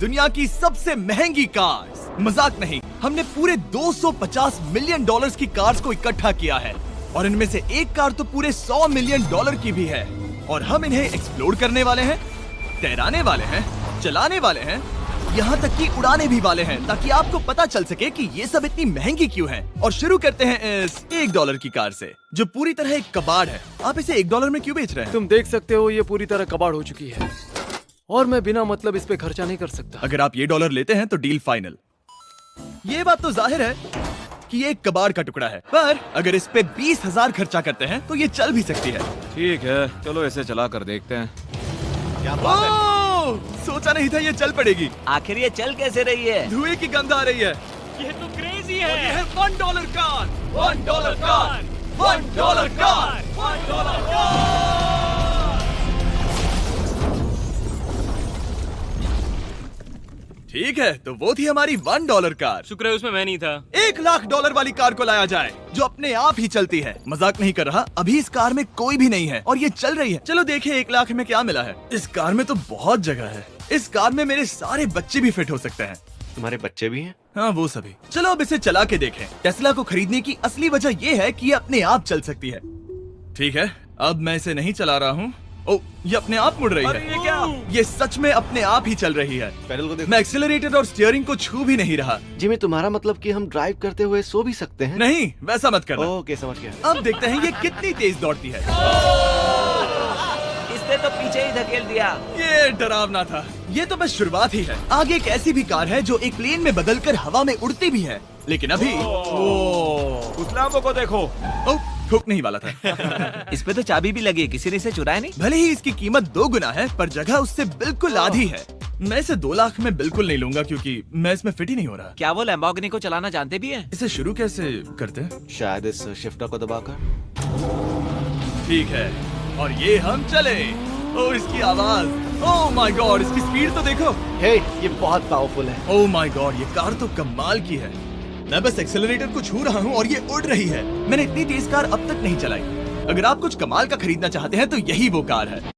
दुनिया की सबसे महंगी कार्स। मजाक नहीं, हमने पूरे 250 मिलियन डॉलर्स की कार्स को इकट्ठा किया है और इनमें से एक कार तो पूरे 100 मिलियन डॉलर की भी है। और हम इन्हें एक्सप्लोर करने वाले हैं, तैराने वाले हैं, चलाने वाले हैं, यहाँ तक कि उड़ाने भी वाले हैं, ताकि आपको पता चल सके कि ये सब इतनी महंगी क्यों है। और शुरू करते हैं इस $1 की कार से, जो पूरी तरह एक कबाड़ है। आप इसे $1 में क्यों बेच रहे हैं? तुम देख सकते हो ये पूरी तरह कबाड़ हो चुकी है और मैं बिना मतलब इस पे खर्चा नहीं कर सकता। अगर आप ये $1 लेते हैं तो डील फाइनल। ये बात तो जाहिर है कि ये एक कबाड़ का टुकड़ा है, पर अगर इस पे 20,000 खर्चा करते हैं तो ये चल भी सकती है। ठीक है, चलो इसे चला कर देखते हैं। क्या बात है? सोचा नहीं था ये चल पड़ेगी। आखिर ये चल कैसे रही है? धुएं की गंध आ रही है। ये तो क्रेजी है। और ये है $1 कार, $1 कार, $1 कार, $1 कार। ठीक है, तो वो थी हमारी $1 कार। शुक्र है उसमें मैं नहीं था। $1,00,000 वाली कार को लाया जाए जो अपने आप ही चलती है। मजाक नहीं कर रहा, अभी इस कार में कोई भी नहीं है और ये चल रही है। चलो देखें 1 लाख में क्या मिला है। इस कार में तो बहुत जगह है। इस कार में मेरे सारे बच्चे भी फिट हो सकते हैं। तुम्हारे बच्चे भी हैं? हाँ, वो सभी। चलो अब इसे चला के देखें। टेस्ला को खरीदने की असली वजह ये है कि ये अपने आप चल सकती है। ठीक है, अब मैं इसे नहीं चला रहा हूँ। ओ, ये अपने आप मुड़ रही है। ये क्या? ये सच में अपने आप ही चल रही है। पैडल को देखो। मैं एक्सीलरेटर और स्टीयरिंग को छू भी नहीं रहा। जिमी, तुम्हारा मतलब कि हम ड्राइव करते हुए सो भी सकते हैं? नहीं, वैसा मत करना। ओके, समझ गया। अब देखते हैं ये कितनी तेज दौड़ती है। इसने तो पीछे ही धकेल दिया। ये डरावना था। ये तो बस शुरुआत ही है। आगे एक ऐसी भी कार है जो एक प्लेन में बदलकर हवा में उड़ती भी है, लेकिन अभी उस लैम्बो को देखो। ठोक नहीं वाला था। इस पे तो चाबी भी लगी है, किसी ने इसे चुराया नहीं। भले ही इसकी कीमत 2 गुना है, पर जगह उससे बिल्कुल आधी है। मैं इसे 2 लाख में बिल्कुल नहीं लूंगा क्योंकि मैं इसमें फिट ही नहीं हो रहा। क्या वो लैम्बोर्गिनी को चलाना जानते भी हैं? इसे शुरू कैसे करते हैं? शायद इस शिफ्टर को दबाकर। ठीक है, और ये हम चले। ओ, इसकी आवाज, ओह माय गॉड, इसकी स्पीड तो देखो। हे, ये बहुत पावरफुल है। ओह माय गॉड, ये कार तो कमाल की है। मैं बस एक्सेलरेटर को छू रहा हूँ और ये उड़ रही है। मैंने इतनी तेज कार अब तक नहीं चलाई। अगर आप कुछ कमाल का खरीदना चाहते हैं तो यही वो कार है।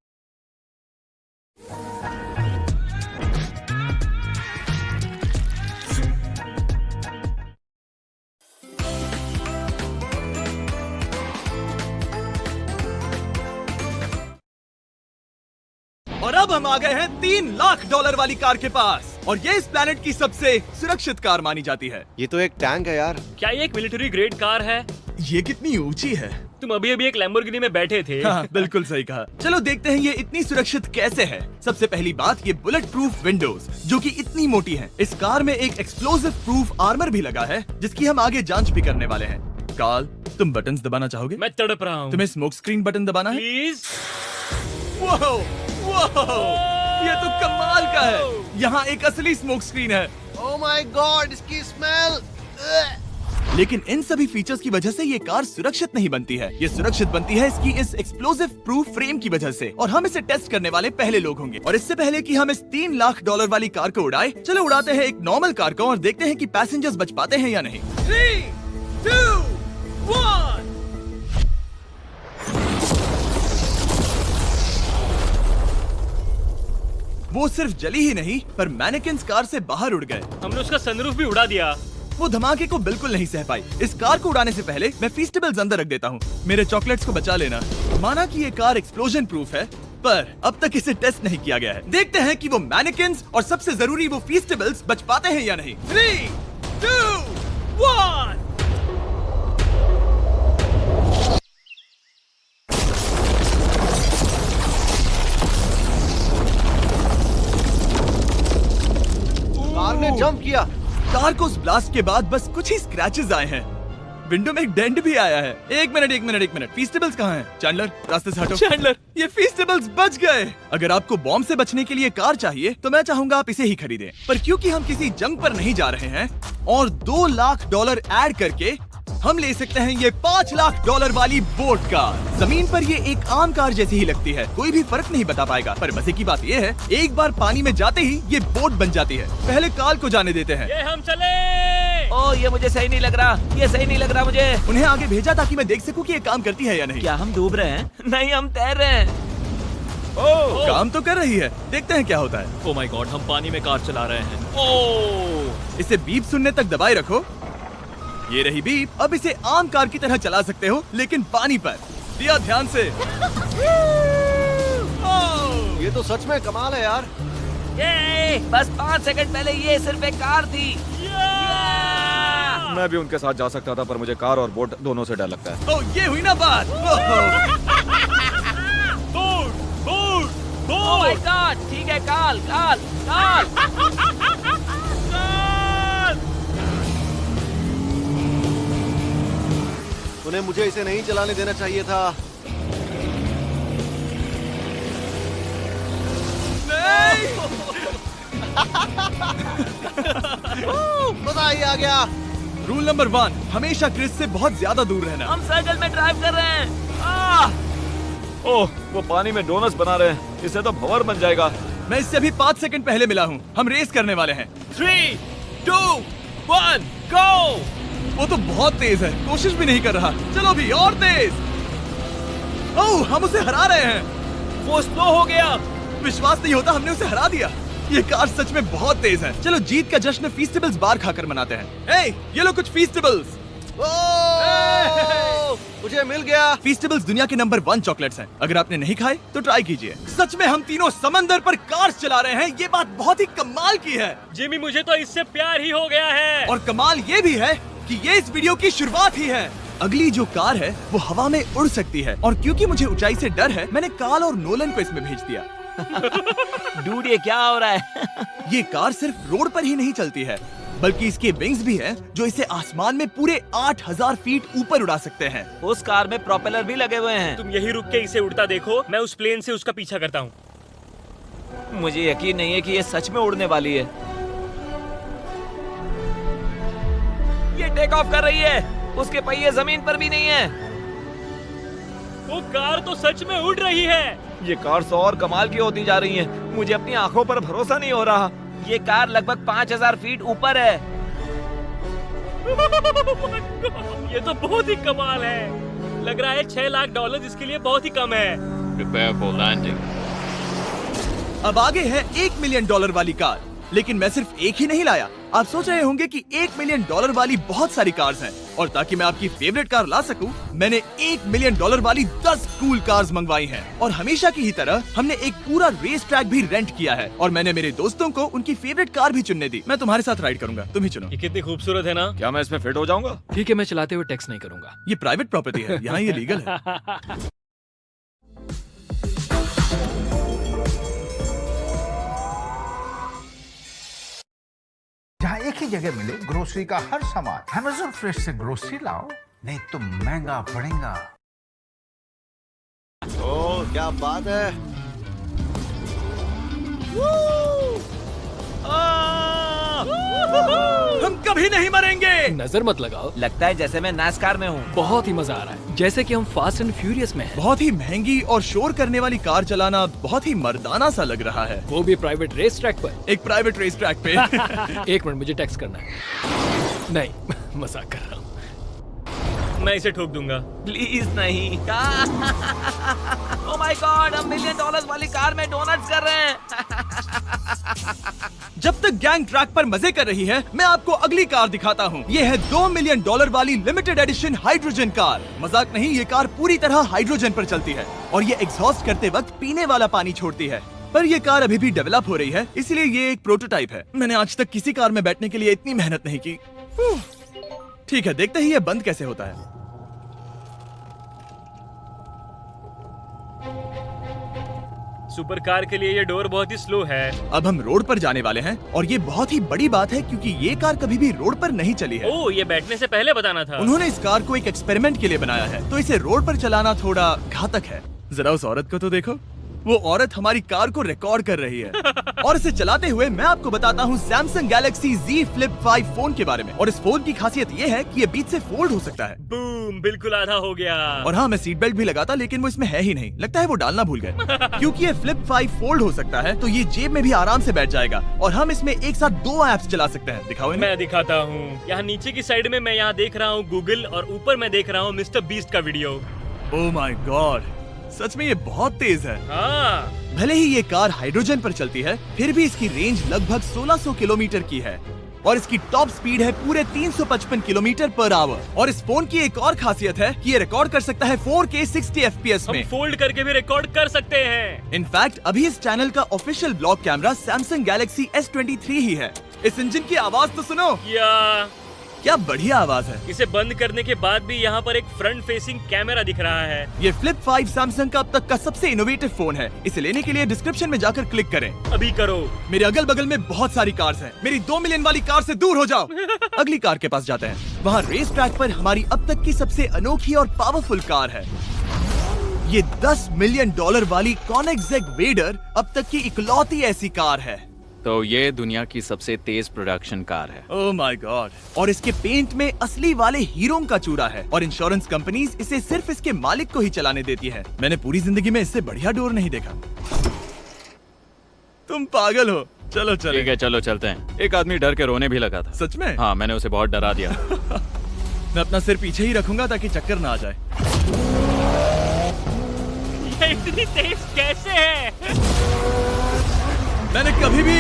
और अब हम आ गए हैं $3,00,000 वाली कार के पास, और ये इस प्लेनेट की सबसे सुरक्षित कार मानी जाती है। ये तो एक टैंक है यार। क्या ये एक मिलिट्री ग्रेड कार है? ये कितनी ऊंची है। तुम अभी अभी एक लैम्बोर्गिनी में बैठे थे। हाँ, बिल्कुल सही कहा। चलो देखते हैं ये इतनी सुरक्षित कैसे है। सबसे पहली बात, ये बुलेट प्रूफ विंडोज जो कि इतनी मोटी हैं। इस कार में एक एक्सप्लोसिव प्रूफ आर्मर भी लगा है, जिसकी हम आगे जांच भी करने वाले हैं। कार्ल, तुम बटन्स दबाना चाहोगे? मैं तड़प रहा हूँ। तुम्हें स्मोक स्क्रीन बटन दबाना है? प्लीज। वाओ, वाओ, ये तो कमाल का है। यहाँ एक असली स्मोक स्क्रीन है। ओह माय गॉड, इसकी स्मेल। लेकिन इन सभी फीचर्स की वजह से ये कार सुरक्षित नहीं बनती है। ये सुरक्षित बनती है इसकी इस एक्सप्लोसिव प्रूफ फ्रेम की वजह से, और हम इसे टेस्ट करने वाले पहले लोग होंगे। और इससे पहले कि हम इस $3,00,000 वाली कार को उड़ाए, चलो उड़ाते हैं एक नॉर्मल कार को और देखते हैं कि पैसेंजर्स बच पाते हैं या नहीं। 3, 2, 1। वो सिर्फ जली ही नहीं, पर मैनेकिन्स कार से बाहर उड़ गए। हमने उसका सनरूफ भी उड़ा दिया। वो धमाके को बिल्कुल नहीं सह पाई। इस कार को उड़ाने से पहले मैं फीस्टेबल्स अंदर रख देता हूँ। मेरे चॉकलेट्स को बचा लेना। माना कि ये कार एक्सप्लोजन प्रूफ है, पर अब तक इसे टेस्ट नहीं किया गया है। देखते हैं कि वो मैनेकिन्स और सबसे जरूरी वो फीस्टेबल्स बच पाते हैं या नहीं। 3, 2, 1। कार ने जंप किया। कार को उस ब्लास्ट के बाद बस कुछ ही स्क्रैचेस आए हैं। विंडो में एक डेंट भी आया है। एक मिनट, फीस्टेबल्स कहाँ हैं? चैंडलर, रास्ते से हटो। चैंडलर, ये फीस्टेबल्स बच गए। अगर आपको बॉम्ब से बचने के लिए कार चाहिए तो मैं चाहूंगा आप इसे ही खरीदें। पर क्योंकि हम किसी जंग पर नहीं जा रहे हैं और $2,00,000 ऐड करके हम ले सकते हैं ये $5,00,000 वाली बोट कार। जमीन पर ये एक आम कार जैसी ही लगती है, कोई भी फर्क नहीं बता पाएगा। पर मजे की बात ये है, एक बार पानी में जाते ही ये बोट बन जाती है। पहले कार्ल को जाने देते हैं। ये हम चले। ओ, ये मुझे सही नहीं लग रहा। ये सही नहीं लग रहा मुझे। उन्हें आगे भेजा ताकि मैं देख सकूं कि ये काम करती है या नहीं। क्या हम डूब रहे हैं? नहीं, हम तैर रहे हैं। ओह काम तो कर रही है, देखते हैं क्या होता है। ओ माय गॉड, हम पानी में कार चला रहे हैं। ओह इसे बीप सुनने तक दबाए रखो। ये रही बीप। अब इसे आम कार की तरह चला सकते हो, लेकिन पानी पर। दिया ध्यान से। ये तो सच में कमाल है यार। ये बस 5 सेकंड पहले ये सिर्फ एक कार थी। मैं भी उनके साथ जा सकता था, पर मुझे कार और बोट दोनों से डर लगता है। ओ ये हुई ना बात। ओह माय गॉड, ठीक है, काल काल काल। उन्हें मुझे इसे नहीं चलाने देना चाहिए था। मजा ही आ गया। रूल नंबर 1, हमेशा क्रिस से बहुत ज्यादा दूर रहना। हम सर्कल में ड्राइव कर रहे हैं। ओह, वो पानी में डोनट्स बना रहे हैं। इससे तो भंवर बन जाएगा। मैं इससे अभी 5 सेकंड पहले मिला हूँ। हम रेस करने वाले हैं। 3, 2, 1, गो। वो तो बहुत तेज है, कोशिश भी नहीं कर रहा। चलो भी और तेज। ओह, हम उसे हरा रहे हैं। वो स्लो हो गया। विश्वास नहीं होता, हमने उसे हरा दिया। ये कार सच में बहुत तेज है। चलो जीत का जश्न फीस्टेबल्स बार खाकर मनाते हैं। ये लो कुछ फीस्टेबल्स। मुझे मिल गया। फीस्टेबल्स दुनिया के नंबर 1 चॉकलेट्स हैं। अगर आपने नहीं खाए तो ट्राई कीजिए। सच में हम तीनों समंदर पर कार चला रहे हैं। ये बात बहुत ही कमाल की है। जिमी, मुझे तो इससे प्यार ही हो गया है। और कमाल ये भी है कि ये इस वीडियो की शुरुआत ही है। अगली जो कार है वो हवा में उड़ सकती है, और क्योंकि मुझे ऊंचाई से डर है, मैंने काल और नोलन को इसमें भेज दिया। डूड, ये क्या हो रहा है? ये कार सिर्फ रोड पर ही नहीं चलती है, बल्कि इसके विंग्स भी हैं, जो इसे आसमान में पूरे 8000 फीट ऊपर उड़ा सकते हैं। उस कार में प्रोपेलर भी लगे हुए हैं। तुम यही रुक के इसे उड़ता देखो, मैं उस प्लेन से उसका पीछा करता हूँ। मुझे यकीन नहीं है कि ये सच में उड़ने वाली है। ये टेक ऑफ कर रही है। उसके पहिए जमीन पर भी नहीं है। वो कार तो सच में उड़ रही है। ये कार तो और कमाल की होती जा रही है। मुझे अपनी आंखों पर भरोसा नहीं हो रहा। ये कार लगभग 5000 फीट ऊपर है। ये तो बहुत ही कमाल है। लग रहा है $6 लाख इसके लिए बहुत ही कम है। Prepare for landing. अब आगे है $1 मिलियन वाली कार। लेकिन मैं सिर्फ एक ही नहीं लाया। आप सोच रहे होंगे कि $1 मिलियन वाली बहुत सारी कार्स हैं, और ताकि मैं आपकी फेवरेट कार ला सकूं, मैंने $1 मिलियन वाली 10 कूल कार्स मंगवाई हैं। और हमेशा की ही तरह हमने एक पूरा रेस ट्रैक भी रेंट किया है, और मैंने मेरे दोस्तों को उनकी फेवरेट कार भी चुनने दी। मैं तुम्हारे साथ राइड करूंगा, तुम ही चुनो। ये कितनी खूबसूरत है ना। क्या मैं इसमें फिट हो जाऊंगा? ठीक है, मैं चलाते हुए टेक्स्ट नहीं करूंगा। ये प्राइवेट प्रॉपर्टी है, यहाँ ये लीगल है। जहाँ एक ही जगह मिले ग्रोसरी का हर सामान। Amazon फ्रेश से ग्रोसरी लाओ, नहीं तो महंगा पड़ेगा। ओह क्या बात है। हम कभी नहीं मरेंगे। नजर मत लगाओ। लगता है जैसे मैं नास्कार में हूँ। बहुत ही मजा आ रहा है, जैसे कि हम फास्ट एंड फ्यूरियस में हैं। बहुत ही महंगी और शोर करने वाली कार चलाना बहुत ही मर्दाना सा लग रहा है। वो भी प्राइवेट रेस ट्रैक पर। एक प्राइवेट रेस ट्रैक पे। 1 मिनट, मुझे टेक्स्ट करना है। नहीं, मजाक कर रहा हूँ। मैं इसे ठोक दूंगा। प्लीज नहीं। ओह माय गॉड, हम $1 मिलियन वाली कार में डोनट्स कर रहे हैं। जब तक गैंग ट्रैक पर मजे कर रही है, मैं आपको अगली कार दिखाता हूँ। ये है $2 मिलियन वाली लिमिटेड एडिशन हाइड्रोजन कार। मजाक नहीं, ये कार पूरी तरह हाइड्रोजन पर चलती है, और ये एग्जॉस्ट करते वक्त पीने वाला पानी छोड़ती है। पर ये कार अभी भी डेवलप हो रही है, इसलिए ये एक प्रोटोटाइप है। मैंने आज तक किसी कार में बैठने के लिए इतनी मेहनत नहीं की। ठीक है, देखते ही ये बंद कैसे होता है। सुपर कार के लिए ये डोर बहुत ही स्लो है। अब हम रोड पर जाने वाले हैं, और ये बहुत ही बड़ी बात है क्योंकि ये कार कभी भी रोड पर नहीं चली है। ओह, ये बैठने से पहले बताना था। उन्होंने इस कार को एक एक्सपेरिमेंट के लिए बनाया है, तो इसे रोड पर चलाना थोड़ा घातक है। जरा उस औरत को तो देखो, वो औरत हमारी कार को रिकॉर्ड कर रही है। और इसे चलाते हुए मैं आपको बताता हूँ Samsung Galaxy Z Flip 5 phone के बारे में। और इस फोन की खासियत ये है कि ये बीच से फोल्ड हो सकता है। बूम, बिल्कुल आधा हो गया। और हाँ, मैं सीट बेल्ट भी लगाता, लेकिन वो इसमें है ही नहीं। लगता है वो डालना भूल गए। क्योंकि ये Flip 5 फोल्ड हो सकता है, तो ये जेब में भी आराम से बैठ जाएगा, और हम इसमें एक साथ 2 ऐप्स चला सकते हैं। दिखाओ इन्हें। मैं दिखाता हूँ। यहाँ नीचे की साइड में मैं यहाँ देख रहा हूँ गूगल, और ऊपर मैं देख रहा हूँ मिस्टर बीस्ट का वीडियो। ओह माय गॉड, सच में ये बहुत तेज है। हाँ, भले ही ये कार हाइड्रोजन पर चलती है, फिर भी इसकी रेंज लगभग 1600 किलोमीटर की है और इसकी टॉप स्पीड है पूरे 355 किलोमीटर पर आवर। और इस फोन की एक और खासियत है कि ये रिकॉर्ड कर सकता है 4K 60 FPS हम में। फोल्ड करके भी रिकॉर्ड कर सकते हैं। इनफैक्ट अभी इस चैनल का official blog camera Samsung Galaxy S23 ही है। इस इंजन की आवाज तो सुनो, या क्या बढ़िया आवाज है। इसे बंद करने के बाद भी यहाँ पर एक फ्रंट फेसिंग कैमरा दिख रहा है। ये फ्लिप 5 सैमसंग का अब तक का सबसे इनोवेटिव फोन है। इसे लेने के लिए डिस्क्रिप्शन में जाकर क्लिक करें। अभी करो। मेरे अगल बगल में बहुत सारी कार्स हैं। मेरी 2 मिलियन वाली कार से दूर हो जाओ। अगली कार के पास जाते हैं। वहाँ रेस ट्रैक पर हमारी अब तक की सबसे अनोखी और पावरफुल कार है। ये $10 मिलियन वाली कॉनिग्सेग वेडर अब तक की इकलौती ऐसी कार है। तो ये दुनिया की सबसे तेज प्रोडक्शन कार है। Oh my God. और इसके पेंट में असली वाले हीरों का चूड़ा है और इंश्योरेंस कंपनीज इसे सिर्फ इसके मालिक को ही चलाने देती है। मैंने पूरी जिंदगी में इससे बढ़िया डोर नहीं देखा। तुम पागल हो। चलो चलो। ठीक है, चलो चलते हैं। एक आदमी डर के रोने भी लगा था। सच में? हाँ, मैंने उसे बहुत डरा दिया। मैं अपना सिर पीछे ही रखूंगा ताकि चक्कर ना आ जाए। ये इतनी तेज कैसे है? मैंने कभी भी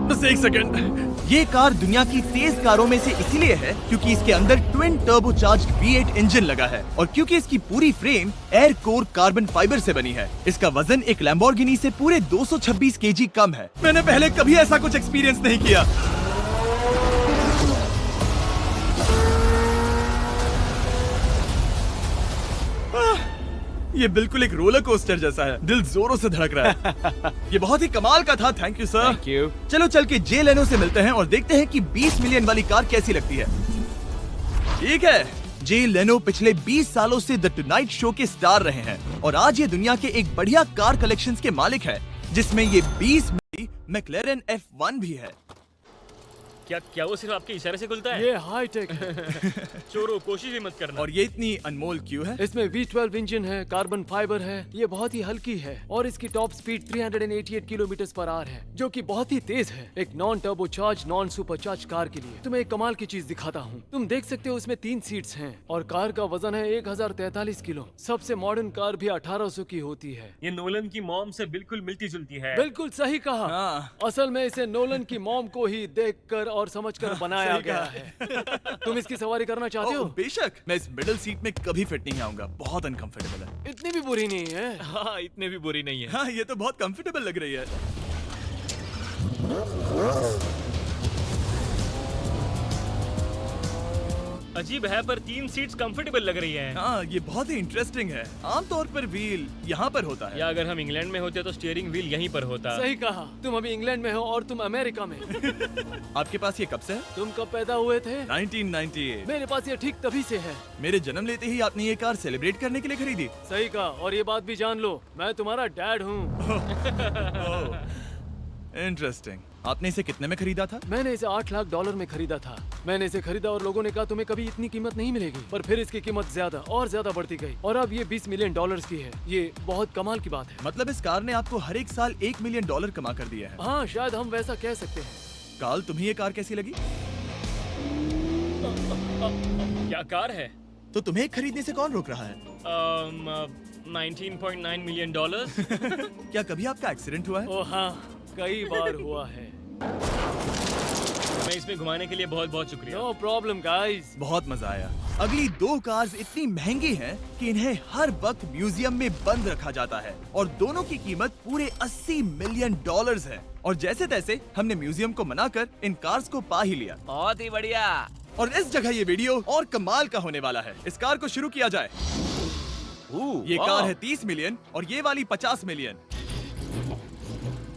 बस एक सेकंड। ये कार दुनिया की तेज कारों में से इसीलिए है क्योंकि इसके अंदर ट्विन टर्बोचार्ज्ड V8 इंजन लगा है और क्योंकि इसकी पूरी frame air core carbon fibre से बनी है। इसका वजन एक लैम्बोर्गिनी से पूरे 226 kg कम है। मैंने पहले कभी ऐसा कुछ एक्सपीरियंस नहीं किया। ये बिल्कुल एक रोलर कोस्टर जैसा है। दिल जोरों से धड़क रहा है। ये बहुत ही कमाल का था। Thank you sir. Thank you. चलो चल के जे लेनो से मिलते हैं और देखते हैं कि 20 मिलियन वाली कार कैसी लगती है। ठीक है, जे लेनो पिछले 20 सालों से द टुनाइट शो के स्टार रहे हैं और आज ये दुनिया के एक बढ़िया कार कलेक्शंस के मालिक है, जिसमें ये 20 मिली मैक्लेरन F1 भी है। क्या वो सिर्फ आपके इशारे से खुलता है? ये हाई टेक है। चोरों, कोशिश भी मत करना। और ये इतनी अनमोल क्यों है? इसमें V12 इंजन है, कार्बन फाइबर है, ये बहुत ही हल्की है और इसकी top speed 388 kilometre per hour है, जो कि बहुत ही तेज है एक non turbocharge non supercharge car के लिए। तुम्हें एक कमाल की चीज दिखाता हूँ। तुम देख सकते हो इसमें 3 सीट्स हैं और कार का वजन है 1043 किलो। सबसे मॉडर्न कार भी 1800 की होती है। ये नोलन की मॉम से बिल्कुल मिलती जुलती है। बिल्कुल सही कहा। हाँ। असल में इसे नोलन की मॉम को ही देखकर और समझकर बनाया गया है। तुम इसकी सवारी करना चाहते हो? बेशक। मैं इस मिडिल सीट में कभी फिट नहीं आऊंगा। बहुत अनकंफर्टेबल है। इतनी भी बुरी नहीं है। हाँ, इतने भी बुरी नहीं है। हाँ, ये तो बहुत कंफर्टेबल लग रही है। अजीब है पर 3 सीट्स कंफर्टेबल लग रही हैं। हाँ, ये बहुत ही इंटरेस्टिंग है। आमतौर पर व्हील यहाँ पर होता है। या अगर हम इंग्लैंड में होते तो स्टीयरिंग व्हील यहीं पर होता। सही कहा। तुम अभी इंग्लैंड में हो और तुम अमेरिका में। आपके पास ये कब से है? तुम कब पैदा हुए थे? 1998। मेरे पास ये ठीक तभी से है। मेरे जन्म लेते ही आपने ये कार सेलिब्रेट करने के लिए खरीदी। सही कहा। और ये बात भी जान लो, मैं तुम्हारा डैड हूँ। इंटरेस्टिंग। आपने इसे कितने में खरीदा था? मैंने इसे $8 लाख में खरीदा था। मैंने इसे खरीदा और लोगों ने कहा तुम्हें कभी इतनी कीमत नहीं मिलेगी, पर फिर इसकी कीमत ज्यादा और ज्यादा बढ़ती गई और अब ये $20 मिलियन की है। ये बहुत कमाल की बात है। मतलब इस कार ने आपको हर एक साल $1 मिलियन कमा कर दिया है। हाँ, शायद हम वैसा कह सकते हैं। काल, तुम्हें ये कार कैसी लगी? क्या कार है? तो तुम्हें खरीदने से कौन रोक रहा है? 19.9 मिलियन। क्या कभी आपका एक्सीडेंट हुआ है? ओ हाँ, कई बार हुआ है। मैं इसमें घुमाने के लिए बहुत बहुत शुक्रिया। No problem guys. बहुत मजा आया। अगली 2 कार्स इतनी महंगी हैं कि इन्हें हर वक्त म्यूजियम में बंद रखा जाता है और दोनों की कीमत पूरे $80 मिलियन है। और जैसे तैसे हमने म्यूजियम को मनाकर इन कार्स को पा ही लिया। बहुत ही बढ़िया। और इस जगह ये वीडियो और कमाल का होने वाला है। इस कार को शुरू किया जाए। ये कार है 30 मिलियन और ये वाली 50 मिलियन।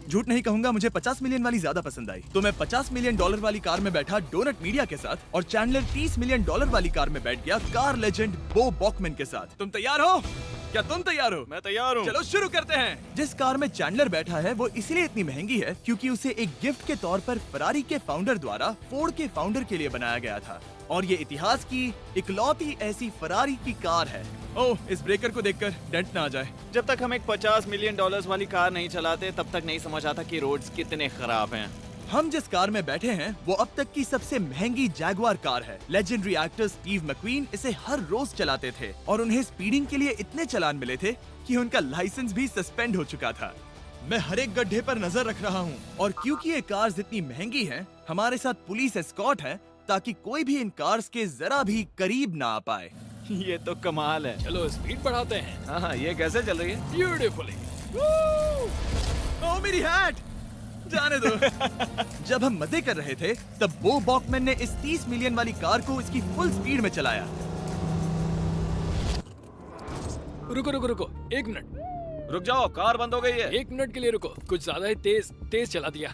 झूठ नहीं कहूंगा, मुझे 50 मिलियन वाली ज्यादा पसंद आई। तो मैं $50 मिलियन वाली कार में बैठा डोनट मीडिया के साथ और चैंडलर $30 मिलियन वाली कार में बैठ गया कार लेजेंड बो बॉकमैन के साथ। तुम तैयार हो? क्या तुम तैयार हो? मैं तैयार हूँ। चलो शुरू करते हैं। जिस कार में चैंडलर बैठा है वो इसलिए इतनी महंगी है क्योंकि उसे एक गिफ्ट के तौर पर फरारी के फाउंडर द्वारा फोर्ड के फाउंडर के लिए बनाया गया था और ये इतिहास की इकलौती ऐसी फरारी की कार है। ओह, इस ब्रेकर को देखकर डेंट ना आ जाए। जब तक हम एक $50 मिलियन वाली कार नहीं चलाते, तब तक नहीं समझ आता कि रोड्स कितने खराब हैं। हम जिस कार में बैठे हैं वो अब तक की सबसे महंगी जैगवार कार है। लेजेंडरी एक्टर स्टीव मैक्वीन इसे हर रोज चलाते थे और उन्हें स्पीडिंग के लिए इतने चालान मिले थे कि उनका लाइसेंस भी सस्पेंड हो चुका था। मैं हर एक गड्ढे पर नजर रख रहा हूँ और क्योंकि ये कार्स इतनी महंगी हैं, हमारे साथ पुलिस एस्कॉर्ट है ताकि कोई भी इन कार्स के जरा भी करीब ना आ पाए। ये तो कमाल है। चलो स्पीड बढ़ाते हैं। हाँ, ये कैसे चल रही है? ब्यूटीफुली। ओ मेरी हैट, जाने दो। जब हम मजे कर रहे थे तब बो बॉकमैन ने इस 30 मिलियन वाली कार को इसकी फुल स्पीड में चलाया। रुको रुको रुको, 1 मिनट। रुक जाओ, कार बंद हो गई है। 1 मिनट के लिए रुको, कुछ ज्यादा ही तेज चला दिया।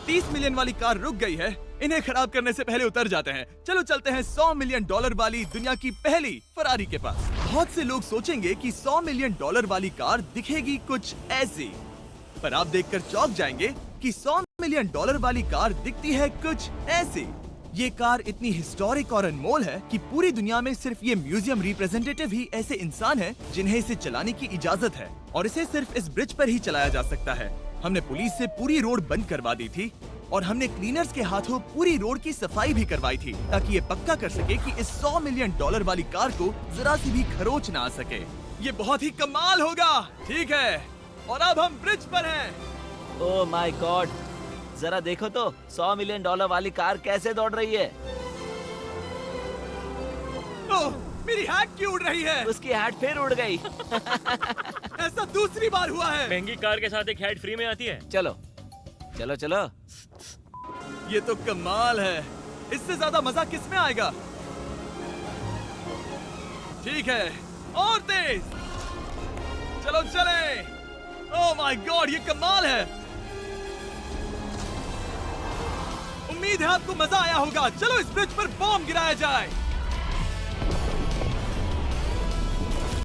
30 मिलियन वाली कार रुक गई है। इन्हें खराब करने से पहले उतर जाते हैं। चलो चलते हैं $100 मिलियन वाली दुनिया की पहली फरारी के पास। बहुत से लोग सोचेंगे कि $100 मिलियन वाली कार दिखेगी कुछ ऐसी, पर आप देखकर चौंक जाएंगे कि $100 मिलियन वाली कार दिखती है कुछ ऐसी। ये कार इतनी हिस्टोरिक और अनमोल है कि पूरी दुनिया में सिर्फ ये म्यूजियम रिप्रेजेंटेटिव ही ऐसे इंसान हैं जिन्हें इसे चलाने की इजाजत है और इसे सिर्फ इस ब्रिज पर ही चलाया जा सकता है। हमने पुलिस से पूरी रोड बंद करवा दी थी और हमने क्लीनर्स के हाथों पूरी रोड की सफाई भी करवाई थी ताकि ये पक्का कर सके कि इस $100 मिलियन वाली कार को जरा सी भी खरोच ना आ सके। ये बहुत ही कमाल होगा, ठीक है? और अब हम ब्रिज पर हैं। ओह माय गॉड, जरा देखो तो $100 मिलियन वाली कार कैसे दौड़ रही है। ओह, मेरी हैट क्यों उड़ रही है? उसकी हैट फिर उड़ गई। ऐसा दूसरी बार हुआ है। महंगी कार के साथ एक हैट फ्री में आती है। चलो चलो चलो। ये तो कमाल है। इससे ज्यादा मजा किसमें आएगा? ठीक है, और तेज। चलो चले। ओह माय गॉड, ये कमाल है। उम्मीद है आपको मजा आया होगा। चलो इस ब्रिज पर बॉम्ब गिराया जाए।